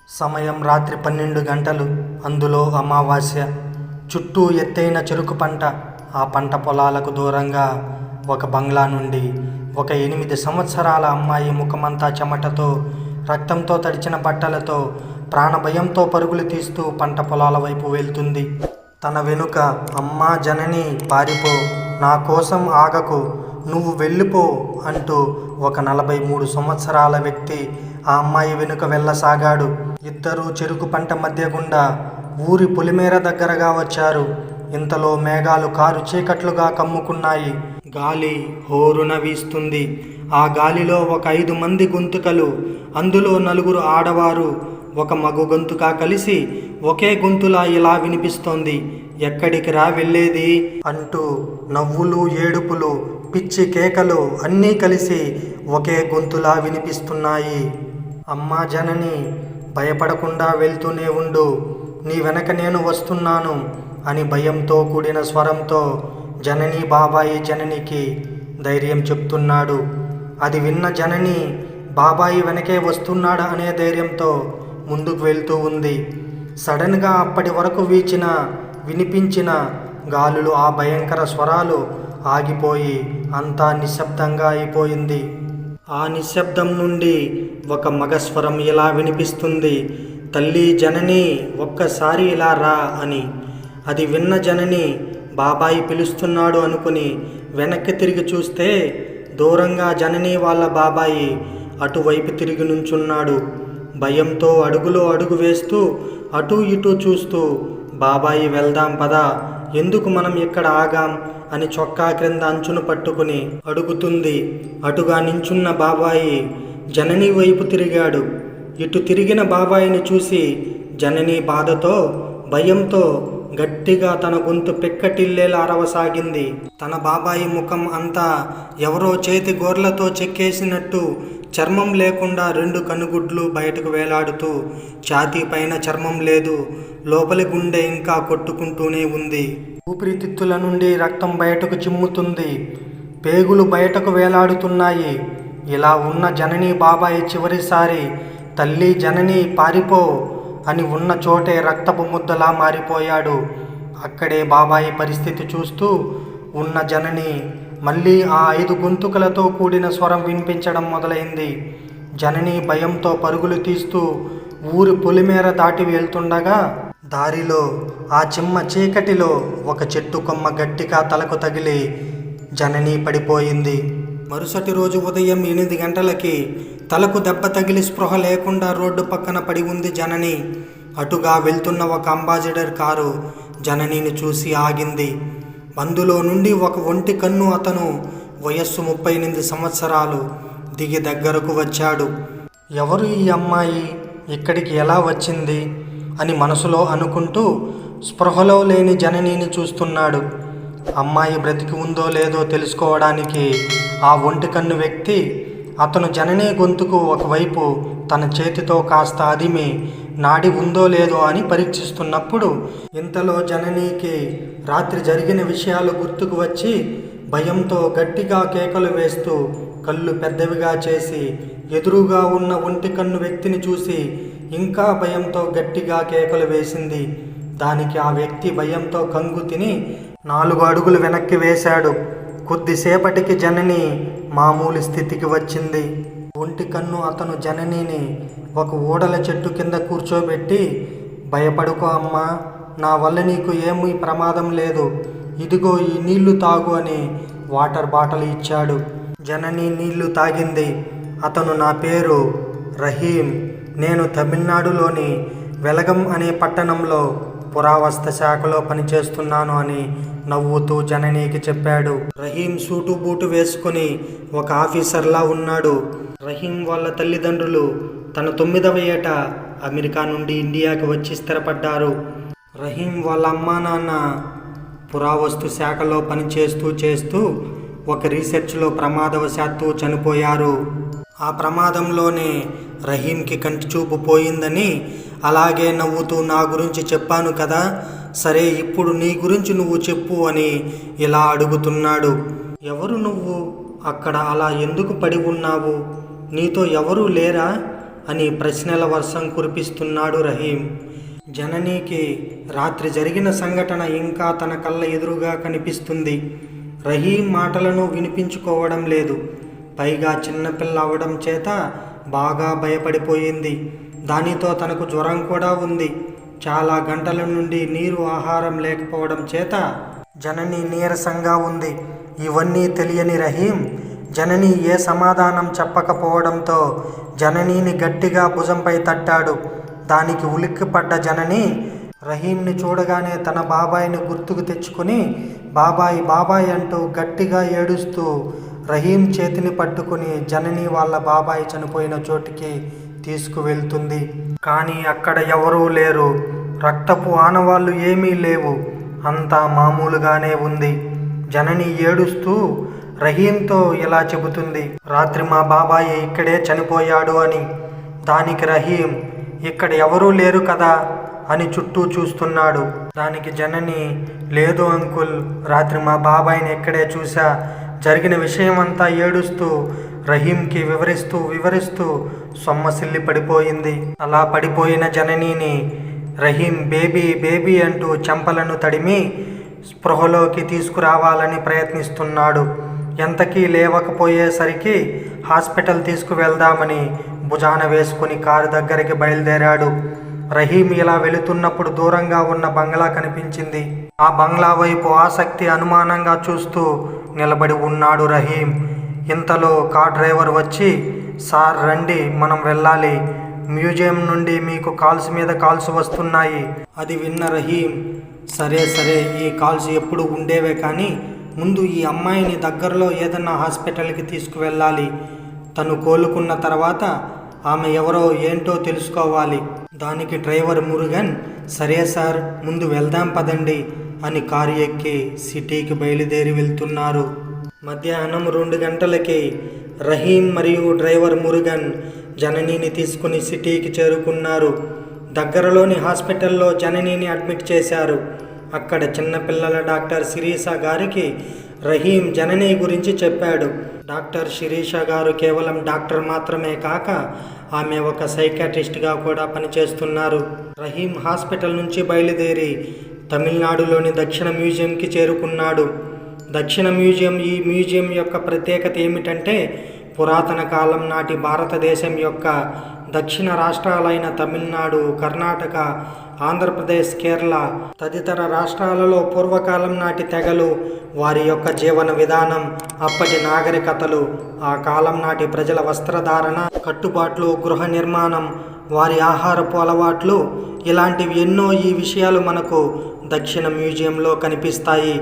సమయం రాత్రి 12 గంటలు. అందులో అమావాస్య. చుట్టూ ఎత్తైన చెరుకు పంట. ఆ పంట పొలాలకు దూరంగా ఒక బంగ్లా నుండి ఒక 8 సంవత్సరాల అమ్మాయి ముఖమంతా చెమటతో, రక్తంతో తడిచిన బట్టలతో, ప్రాణభయంతో పరుగులు తీస్తూ పంట పొలాల వైపు వెళ్తుంది. తన వెనుక, అమ్మా జనని పారిపో, నా కోసం ఆగకు, నువ్వు వెళ్ళిపో అంటూ ఒక 43 సంవత్సరాల వ్యక్తి ఆ అమ్మాయి వెనుక వెళ్ళసాగాడు. ఇద్దరూ చెరుకు పంట మధ్య గుండా ఊరి పొలిమేర దగ్గరగా వచ్చారు. ఇంతలో మేఘాలు కారు చీకట్లుగా కమ్ముకున్నాయి. గాలి హోరున వీస్తుంది. ఆ గాలిలో ఒక 5 మంది గొంతుకలు, అందులో 4 ఆడవారు, ఒక మగ గొంతుక కలిసి ఒకే గొంతులా ఇలా వినిపిస్తోంది. ఎక్కడికి రా వెళ్ళేది అంటూ నవ్వులు, ఏడుపులు, పిచ్చి కేకలు అన్నీ కలిసి ఒకే గొంతులా వినిపిస్తున్నాయి. అమ్మా జనని, భయపడకుండా వెళ్తూనే ఉండు, నీ వెనక నేను వస్తున్నాను అని భయంతో కూడిన స్వరంతో జనని బాబాయి జననికి ధైర్యం చెప్తున్నాడు. అది విన్న జనని బాబాయి వెనకే వస్తున్నాడు అనే ధైర్యంతో ముందుకు వెళ్తూ ఉంది. సడన్గా అప్పటి వరకు వినిపించిన గాలులు, ఆ భయంకర స్వరాలు ఆగిపోయి అంతా నిశ్శబ్దంగా అయిపోయింది. ఆ నిశ్శబ్దం నుండి ఒక మగస్వరం ఇలా వినిపిస్తుంది, తల్లి జనని, ఒక్కసారి ఇలా రా అని. అది విన్న జనని బాబాయి పిలుస్తున్నాడు అనుకుని వెనక్కి తిరిగి చూస్తే దూరంగా జనని వాళ్ళ బాబాయి అటువైపు తిరిగి నుంచున్నాడు. భయంతో అడుగులో అడుగు వేస్తూ అటూ ఇటూ చూస్తూ, బాబాయి వెళ్దాం పదా, ఎందుకు మనం ఇక్కడ ఆగాం అని చొక్కా క్రింద అంచును పట్టుకుని అడుగుతుంది. అటుగా నించున్న బాబాయి జనని వైపు తిరిగాడు. ఇటు తిరిగిన బాబాయిని చూసి జనని బాధతో, భయంతో గట్టిగా తన గొంతు పెక్కటిల్లేలా అరవసాగింది. తన బాబాయి ముఖం అంతా ఎవరో చేతి గోర్లతో చెక్కేసినట్టు, చర్మం లేకుండా 2 కనుగుడ్లు బయటకు వేలాడుతూ, ఛాతీ పైన చర్మం లేదు, లోపలి గుండె ఇంకా కొట్టుకుంటూనే ఉంది. ఊపిరితిత్తుల నుండి రక్తం బయటకు చిమ్ముతుంది, పేగులు బయటకు వేలాడుతున్నాయి. ఇలా ఉన్న జనని బాబాయి చివరిసారి తల్లి జనని పారిపో అని ఉన్న చోటే రక్తపు ముద్దలా మారిపోయాడు. అక్కడే బాబాయి పరిస్థితి చూస్తూ ఉన్న జనని మళ్ళీ ఆ 5 గొంతుకలతో కూడిన స్వరం వినిపించడం మొదలైంది. జనని భయంతో పరుగులు తీస్తూ ఊరి పొలిమేర దాటి వెళ్తుండగా దారిలో ఆ చిమ్మ చీకటిలో ఒక చెట్టు కొమ్మ గట్టిగా తలకు తగిలి జనని పడిపోయింది. మరుసటి రోజు ఉదయం 8 గంటలకి తలకు దెబ్బ తగిలి స్పృహ లేకుండా రోడ్డు పక్కన పడి ఉంది జనని. అటుగా వెళ్తున్న ఒక అంబాసిడర్ కారు జననిని చూసి ఆగింది. అందులో నుండి ఒక ఒంటి కన్ను అతను, వయస్సు 38 సంవత్సరాలు, దిగి దగ్గరకు వచ్చాడు. ఎవరు ఈ అమ్మాయి, ఇక్కడికి ఎలా వచ్చింది అని మనసులో అనుకుంటూ స్పృహలో లేని జననిని చూస్తున్నాడు. అమ్మాయి బ్రతికి ఉందో లేదో తెలుసుకోవడానికి ఆ ఒంటి కన్ను వ్యక్తి అతను జనని గొంతుకు ఒకవైపు తన చేతితో కాస్త అదిమి నాడి ఉందో లేదో అని పరీక్షిస్తున్నప్పుడు ఇంతలో జననికి రాత్రి జరిగిన విషయాలు గుర్తుకు వచ్చి భయంతో గట్టిగా కేకలు వేస్తూ కళ్ళు పెద్దవిగా చేసి ఎదురుగా ఉన్న ఒంటి కన్ను వ్యక్తిని చూసి ఇంకా భయంతో గట్టిగా కేకలు వేసింది. దానికి ఆ వ్యక్తి భయంతో కంగు తిని 4 అడుగులు వెనక్కి వేశాడు. కొద్దిసేపటికి జనని మామూలు స్థితికి వచ్చింది. ఒంటి కన్ను అతను జననిని ఒక ఊడల చెట్టు కింద కూర్చోబెట్టి, భయపడుకో అమ్మా, నా వల్ల నీకు ఏమీ ప్రమాదం లేదు, ఇదిగో ఈ నీళ్లు తాగు అని వాటర్ బాటిల్ ఇచ్చాడు. జనని నీళ్లు తాగింది. అతను, నా పేరు రహీం, నేను తమిళనాడులోని వెలగం అనే పట్టణంలో పురావస్తు శాఖలో పనిచేస్తున్నాను అని నవ్వుతూ జననికి చెప్పాడు. రహీం సూటు బూటు వేసుకుని ఒక ఆఫీసర్లా ఉన్నాడు. రహీం వాళ్ళ తల్లిదండ్రులు తన 9వ ఏట అమెరికా నుండి ఇండియాకి వచ్చి స్థిరపడ్డారు. రహీం వాళ్ళ అమ్మా నాన్న పురావస్తు శాఖలో పనిచేస్తూ ఒక రీసెర్చ్లో ప్రమాదవశాత్తు చనిపోయారు. ఆ ప్రమాదంలోనే రహీంకి కంటి చూపు పోయిందని, అలాగే నవ్వుతూ నా గురించి చెప్పాను కదా, సరే ఇప్పుడు నీ గురించి నువ్వు చెప్పు అని ఇలా అడుగుతున్నాడు. ఎవరు నువ్వు, అక్కడ అలా ఎందుకు పడి ఉన్నావు, నీతో ఎవరూ లేరా అని ప్రశ్నల వర్షం కురిపిస్తున్నాడు రహీం. జననికి రాత్రి జరిగిన సంఘటన ఇంకా తన కళ్ళ ఎదురుగా కనిపిస్తుంది. రహీం మాటలను వినిపించుకోవడం లేదు. పైగా చిన్నపిల్ల అవడం చేత బాగా భయపడిపోయింది. దానితో తనకు జ్వరం కూడా ఉంది. చాలా గంటల నుండి నీరు ఆహారం లేకపోవడం చేత జనని నీరసంగా ఉంది. ఇవన్నీ తెలియని రహీం జనని ఏ సమాధానం చెప్పకపోవడంతో జననిని గట్టిగా భుజంపై తట్టాడు. దానికి ఉలిక్కిపడ్డ జనని రహీంని చూడగానే తన బాబాయిని గుర్తుకు తెచ్చుకుని బాబాయ్ బాబాయ్ అంటూ గట్టిగా ఏడుస్తూ రహీం చేతిని పట్టుకుని జనని వాళ్ళ బాబాయ్ చనిపోయిన చోటికి తీసుకువెళ్తుంది. కానీ అక్కడ ఎవరూ లేరు. రక్తపు ఆనవాళ్ళు ఏమీ లేవు. అంతా మామూలుగానే ఉంది. జనని ఏడుస్తూ రహీంతో ఇలా చెబుతుంది, రాత్రి మా బాబాయ్ ఇక్కడే చనిపోయాడు అని. దానికి రహీం, ఇక్కడ ఎవరూ లేరు కదా అని చుట్టూ చూస్తున్నాడు. దానికి జనని, లేదు అంకుల్, రాత్రి మా బాబాయిని ఇక్కడే చూసా. జరిగిన విషయమంతా ఏడుస్తూ రహీంకి వివరిస్తూ సొమ్మసిల్లి పడిపోయింది. అలా పడిపోయిన జననిని రహీం బేబీ బేబీ అంటూ చెంపలను తడిమి స్పృహలోకి తీసుకురావాలని ప్రయత్నిస్తున్నాడు. ఎంతకీ లేవకపోయేసరికి హాస్పిటల్ తీసుకువెళ్దామని భుజాన వేసుకుని కారు దగ్గరికి బయలుదేరాడు. రహీం ఇలా వెళుతున్నప్పుడు దూరంగా ఉన్న బంగ్లా కనిపించింది. ఆ బంగ్లా వైపు ఆసక్తి అనుమానంగా చూస్తూ నిలబడి ఉన్నాడు రహీం. ఇంతలో కార్ డ్రైవర్ వచ్చి, సార్ రండి, మనం వెళ్ళాలి. మ్యూజియం నుండి మీకు కాల్స్ మీద కాల్స్ వస్తున్నాయి. అది విన్న రహీం, సరే ఈ కాల్స్ ఎప్పుడు ఉండేవే కానీ ముందు ఈ అమ్మాయిని దగ్గరలో ఏదన్నా హాస్పిటల్కి తీసుకువెళ్ళాలి. తను కోలుకున్న తర్వాత ఆమె ఎవరో ఏంటో తెలుసుకోవాలి. దానికి డ్రైవర్ మురుగన్, సరే సార్, ముందు వెళ్దాం పదండి అని కారు ఎక్కి సిటీకి బయలుదేరి వెళ్తున్నారు. మధ్యాహ్నం 2 గంటలకి రహీం మరియు డ్రైవర్ మురుగన్ జననిని తీసుకుని సిటీకి చేరుకున్నారు. దగ్గరలోని హాస్పిటల్లో జననిని అడ్మిట్ చేశారు. అక్కడ చిన్నపిల్లల డాక్టర్ శిరీష గారికి రహీం జనని గురించి చెప్పాడు. డాక్టర్ శిరీష గారు కేవలం డాక్టర్ మాత్రమే కాక ఆమె ఒక సైకాట్రిస్ట్గా కూడా పనిచేస్తున్నారు. రహీం హాస్పిటల్ నుంచి బయలుదేరి తమిళనాడులోని దక్షిణ మ్యూజియంకి చేరుకున్నాడు. దక్షిణ మ్యూజియం, ఈ మ్యూజియం యొక్క ప్రత్యేకత ఏమిటంటే పురాతన కాలం నాటి భారతదేశం యొక్క దక్షిణ రాష్ట్రాలైన తమిళనాడు, కర్ణాటక, ఆంధ్రప్రదేశ్, కేరళ తదితర రాష్ట్రాలలో పూర్వకాలం నాటి తెగలు, వారి యొక్క జీవన విధానం, అప్పటి నాగరికతలు, ఆ కాలం నాటి ప్రజల వస్త్రధారణ, కట్టుబాట్లు, గృహ నిర్మాణం, వారి ఆహారపు అలవాట్లు, ఇలాంటివి ఎన్నో ఈ విషయాలు మనకు దక్షిణ మ్యూజియంలో కనిపిస్తాయి.